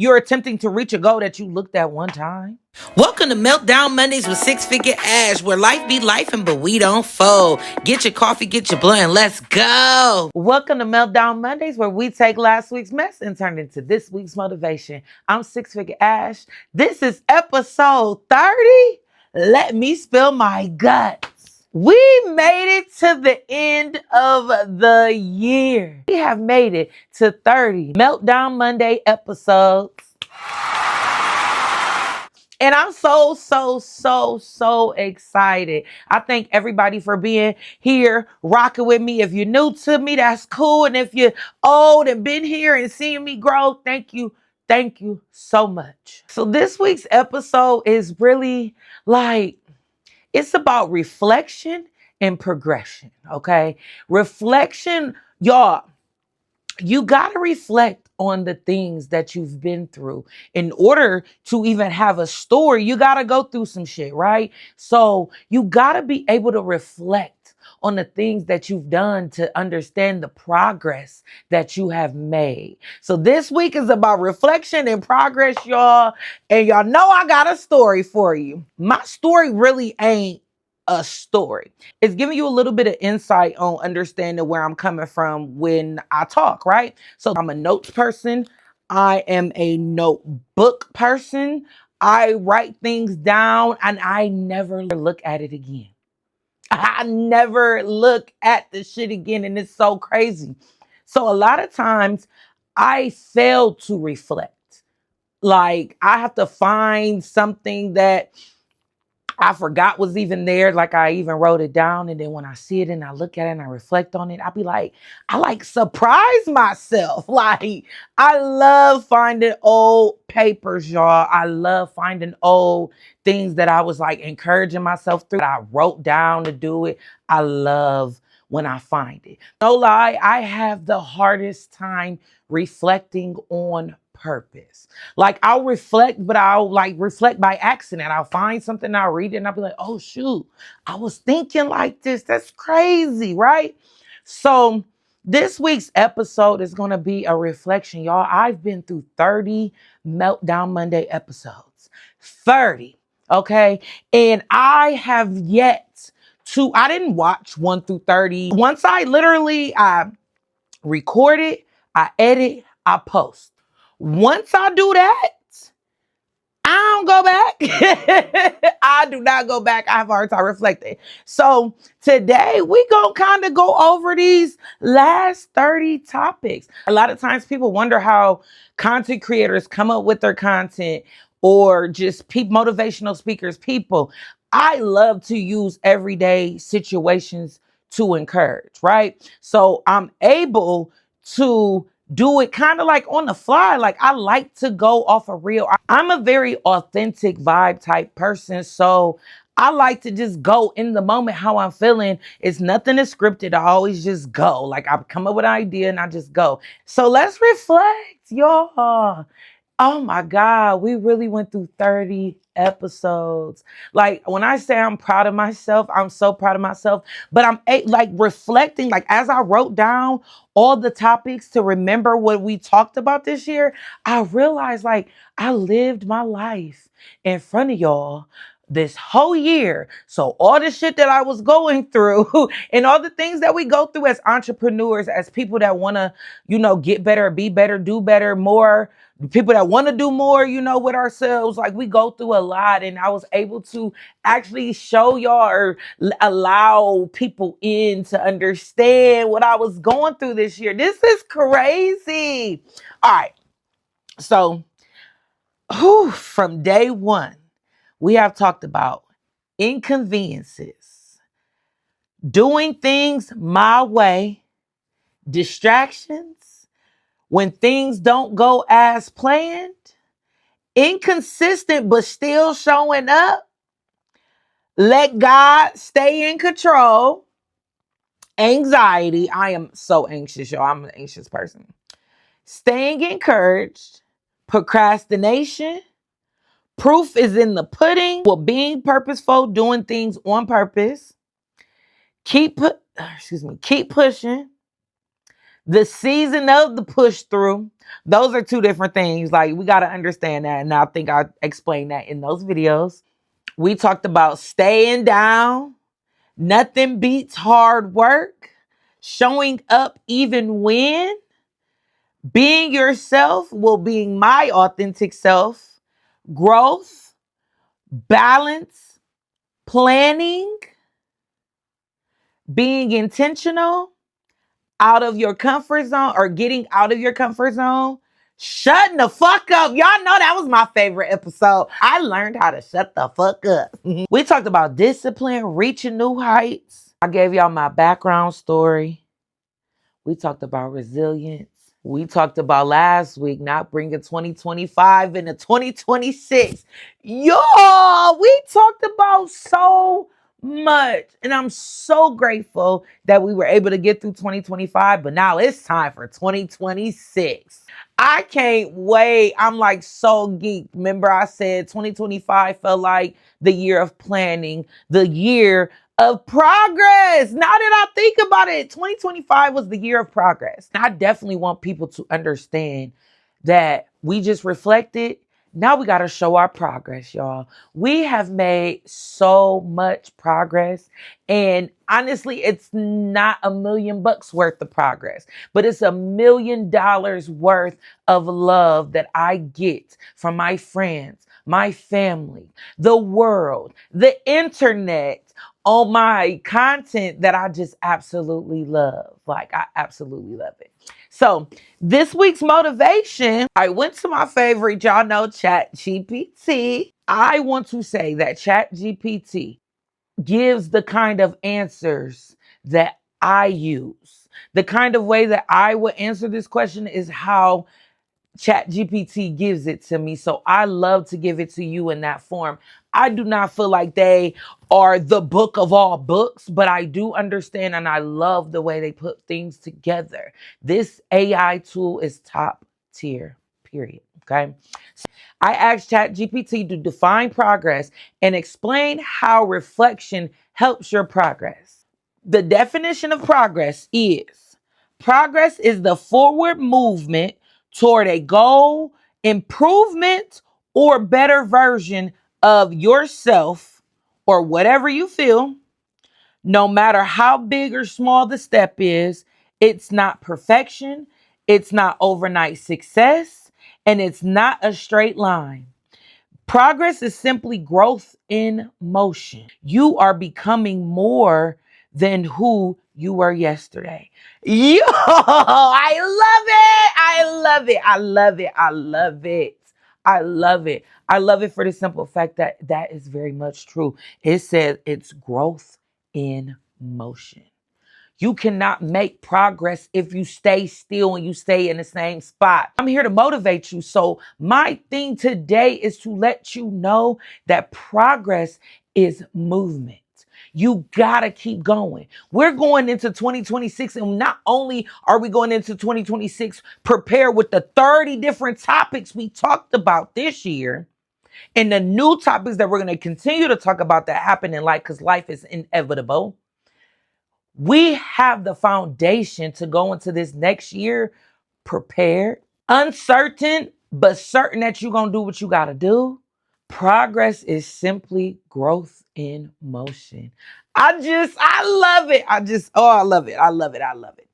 you're attempting to reach a goal that you looked at one time. Welcome to Meltdown Mondays with Six Figure Ash, where life be lifing, but we don't fold. Get your coffee, get your blunt, and let's go. Welcome to Meltdown Mondays, where we take last week's mess and turn it into this week's motivation. I'm Six Figure Ash. This is episode 30. Let me spill my guts. We made it to the end of the year. We have made it to 30 Meltdown Monday episodes. And I'm so excited. I thank everybody for being here, rocking with me. If you're new to me, that's cool. And if you're old and been here and seeing me grow, thank you. Thank you so much. So this week's episode is really it's about reflection and progression, okay? Reflection, y'all. You got to reflect on the things that you've been through. In order to even have a story, you got to go through some shit, right? So you got to be able to reflect on the things that you've done to understand the progress that you have made. So this week is about reflection and progress, y'all. And y'all know I got a story for you. My story really ain't a story. It's giving you a little bit of insight on understanding where I'm coming from when I talk, right? So I'm a notes person. I am a notebook person. I write things down and I never look at it again. I never look at the shit again, and it's so crazy. So a lot of times I fail to reflect. Like I have to find something that I forgot was even there. Like I even wrote it down. And then when I see it and I look at it and I reflect on it, I'll be like, I surprise myself. Like I love finding old papers, y'all. I love finding old things that I was like encouraging myself through. I wrote down to do it. I love when I find it. No lie, I have the hardest time reflecting on purpose. Like I'll reflect, but I'll like reflect by accident. I'll find something, I'll read it, and I'll be like, oh shoot, I was thinking like this. That's crazy, right? So this week's episode is going to be a reflection, y'all. I've been through 30 Meltdown Monday episodes. 30, okay? And I have yet to, I didn't watch 1 through 30. Once I record it, I edit, I post. Once I do that, I don't go back. I do not go back. I have a hard time reflecting. So today we gonna kind of go over these last 30 topics. A lot of times people wonder how content creators come up with their content or just motivational speakers, people. I love to use everyday situations to encourage, right? So I'm able to do it kind of like on the fly. Like I like to go off a reel. I'm a very authentic vibe type person. So I like to just go in the moment how I'm feeling. It's nothing is scripted. I always just go. Like I come up with an idea and I just go. So let's reflect, y'all. Oh my God, we really went through 30 episodes. Like when I say I'm proud of myself, I'm so proud of myself. But I'm like reflecting, like as I wrote down all the topics to remember what we talked about this year, I realized like I lived my life in front of y'all this whole year. So all the shit that I was going through and all the things that we go through as entrepreneurs, as people that want to, get better, be better, do better, more, people that want to do more, with ourselves, like we go through a lot. And I was able to actually show y'all or allow people in to understand what I was going through this year. This is crazy. All right. So from day one, we have talked about inconveniences, doing things my way, distractions, when things don't go as planned, inconsistent but still showing up, let God stay in control, anxiety. I am so anxious, y'all. I'm an anxious person. Staying encouraged, procrastination, proof is in the pudding. Well, being purposeful, doing things on purpose. Keep pushing. The season of the push through. Those are two different things. Like, we got to understand that. And I think I explained that in those videos. We talked about staying down. Nothing beats hard work. Showing up even when. Being yourself, well, being my authentic self. Growth. Balance. Planning. Being intentional. Out of your comfort zone, or getting out of your comfort zone. Shutting the fuck up. Y'all know that was my favorite episode. I learned how to shut the fuck up. We talked about discipline, reaching new heights. I gave y'all my background story. We talked about resilience. We talked about last week not bringing 2025 into 2026. Y'all, we talked about so much. And I'm so grateful that we were able to get through 2025. But now it's time for 2026. I can't wait. I'm like so geeked. Remember, I said 2025 felt like the year of planning, the year of progress. Now that I think about it, 2025 was the year of progress. I definitely want people to understand that we just reflected. Now we got to show our progress, y'all. We have made so much progress. And honestly, it's not $1,000,000 worth of progress, but it's $1,000,000 worth of love that I get from my friends, my family, the world, the internet, on my content that I just absolutely love. Like, I absolutely love it. So this week's motivation, I went to my favorite, y'all know, Chat GPT. I want to say that Chat GPT gives the kind of answers that I use. The kind of way that I would answer this question is how Chat GPT gives it to me. So I love to give it to you in that form. I do not feel like they are the book of all books, but I do understand and I love the way they put things together. This AI tool is top tier, period. Okay. I asked Chat GPT to define progress and explain how reflection helps your progress. The definition of progress is the forward movement toward a goal, improvement, or better version of yourself or whatever you feel. No matter how big or small the step is, it's not perfection, it's not overnight success, and it's not a straight line. Progress is simply growth in motion. You are becoming more than who you were yesterday. Yo, I love it. I love it. I love it. I love it. I love it. I love it for the simple fact that that is very much true. It says it's growth in motion. You cannot make progress if you stay still and you stay in the same spot. I'm here to motivate you. So my thing today is to let you know that progress is movement. You gotta keep going. We're going into 2026, and not only are we going into 2026 prepared with the 30 different topics we talked about this year, and the new topics that we're going to continue to talk about that happen in life, because life is inevitable. We have the foundation to go into this next year prepared, uncertain, but certain that you're going to do what you got to do. Progress is simply growth in motion. I love it. I love it. I love it. I love it.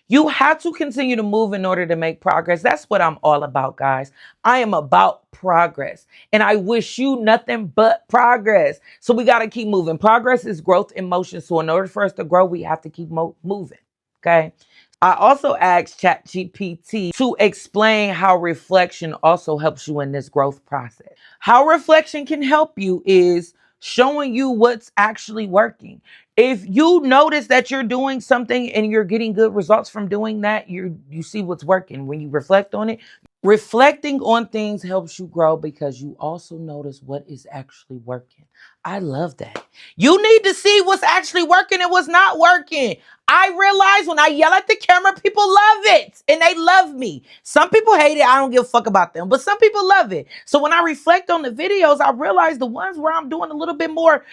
You have to continue to move in order to make progress. That's what I'm all about, guys. I am about progress, and I wish you nothing but progress. So we got to keep moving. Progress is growth in motion. So in order for us to grow, we have to keep moving. Okay. I also asked ChatGPT to explain how reflection also helps you in this growth process. How reflection can help you is showing you what's actually working. If you notice that you're doing something and you're getting good results from doing that, you see what's working. When you reflect on it, reflecting on things helps you grow because you also notice what is actually working. I love that. You need to see what's actually working and what's not working. I realize when I yell at the camera, people love it and they love me. Some people hate it. I don't give a fuck about them, but some people love it. So when I reflect on the videos, I realize the ones where I'm doing a little bit more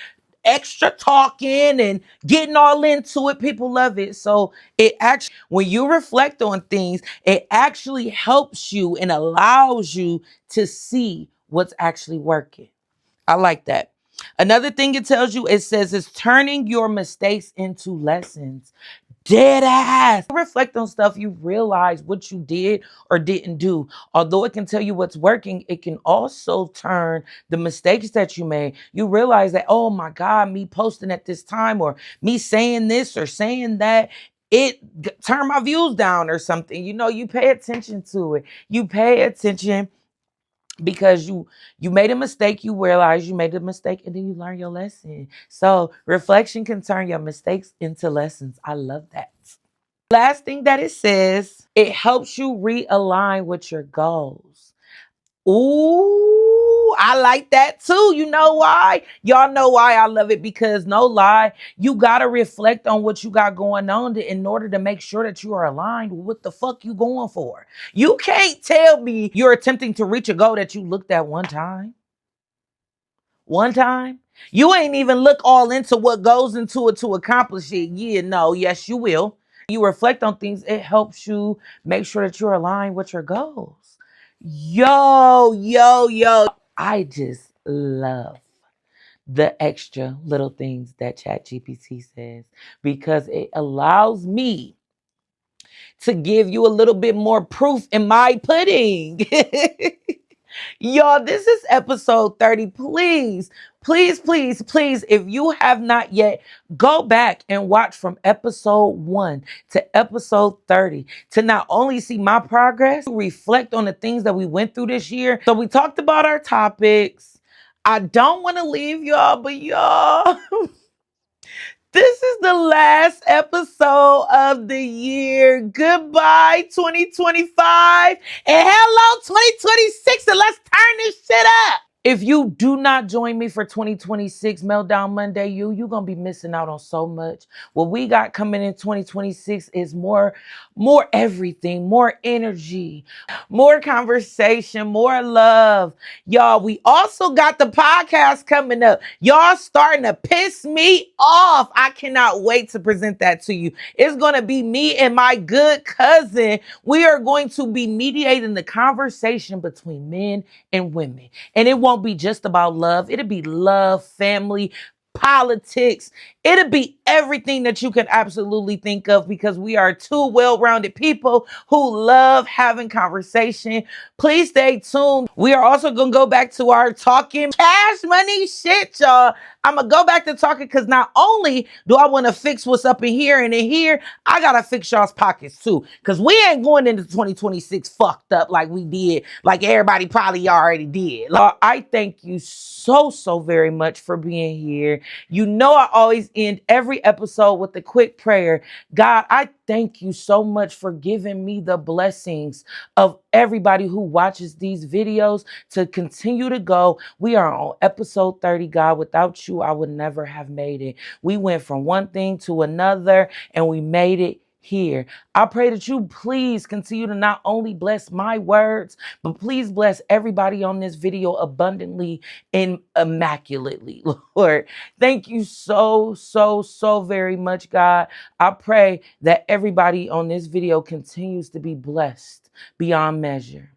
extra talking and getting all into it. People love it. So it actually, when you reflect on things, it actually helps you and allows you to see what's actually working. I like that. Another thing it tells you, it says it's turning your mistakes into lessons. Dead ass. Reflect on stuff, you realize what you did or didn't do. Although it can tell you what's working, it can also turn the mistakes that you made. You realize that, oh my God, me posting at this time or me saying this or saying that, turned my views down or something. You know, you pay attention to it. You pay attention because you made a mistake, you realize you made a mistake, and then you learn your lesson. So reflection can turn your mistakes into lessons. I love that. Last thing that it says, it helps you realign with your goals. Ooh, I like that too. You know why? Y'all know why I love it, because no lie, you got to reflect on what you got going on in order to make sure that you are aligned with what the fuck you going for. You can't tell me you're attempting to reach a goal that you looked at one time. One time. You ain't even look all into what goes into it to accomplish it. Yeah, no, yes, you will. You reflect on things, it helps you make sure that you're aligned with your goals. Yo, yo, yo. I just love the extra little things that ChatGPT says, because it allows me to give you a little bit more proof in my pudding. Y'all, this is episode 30. Please, please, please, please, if you have not yet, go back and watch from episode 1 to episode 30 to not only see my progress, reflect on the things that we went through this year. So we talked about our topics. I don't want to leave y'all, but y'all, this is the last episode of the year. Goodbye, 2025. And hello, 2026. And let's turn this shit up. If you do not join me for 2026 Meltdown Monday, you're going to be missing out on so much. What we got coming in 2026 is more everything, more energy, more conversation, more love. Y'all, we also got the podcast coming up. Y'all starting to piss me off. I cannot wait to present that to you. It's going to be me and my good cousin. We are going to be mediating the conversation between men and women. And it won't be just about love. It'll be love, family, politics. It'll be everything that you can absolutely think of, because we are two well-rounded people who love having conversation. Please stay tuned. We are also going to go back to our talking cash money shit, y'all. I'm going to go back to talking, because not only do I want to fix what's up in here and in here, I got to fix y'all's pockets too, because we ain't going into 2026 fucked up like we did, like everybody probably already did. I thank you so very much for being here. You know, I always end every episode with a quick prayer. God, I thank you so much for giving me the blessings of everybody who watches these videos to continue to go. We are on episode 30, God. Without you, I would never have made it. We went from one thing to another and we made it here. I pray that you please continue to not only bless my words, but please bless everybody on this video abundantly and immaculately, Lord. Thank you so very much, God. I pray that everybody on this video continues to be blessed beyond measure.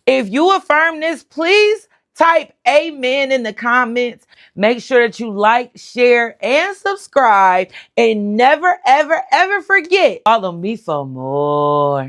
If you affirm this, please type amen in the comments. Make sure that you like, share, and subscribe. And never, ever, ever forget, follow me for more.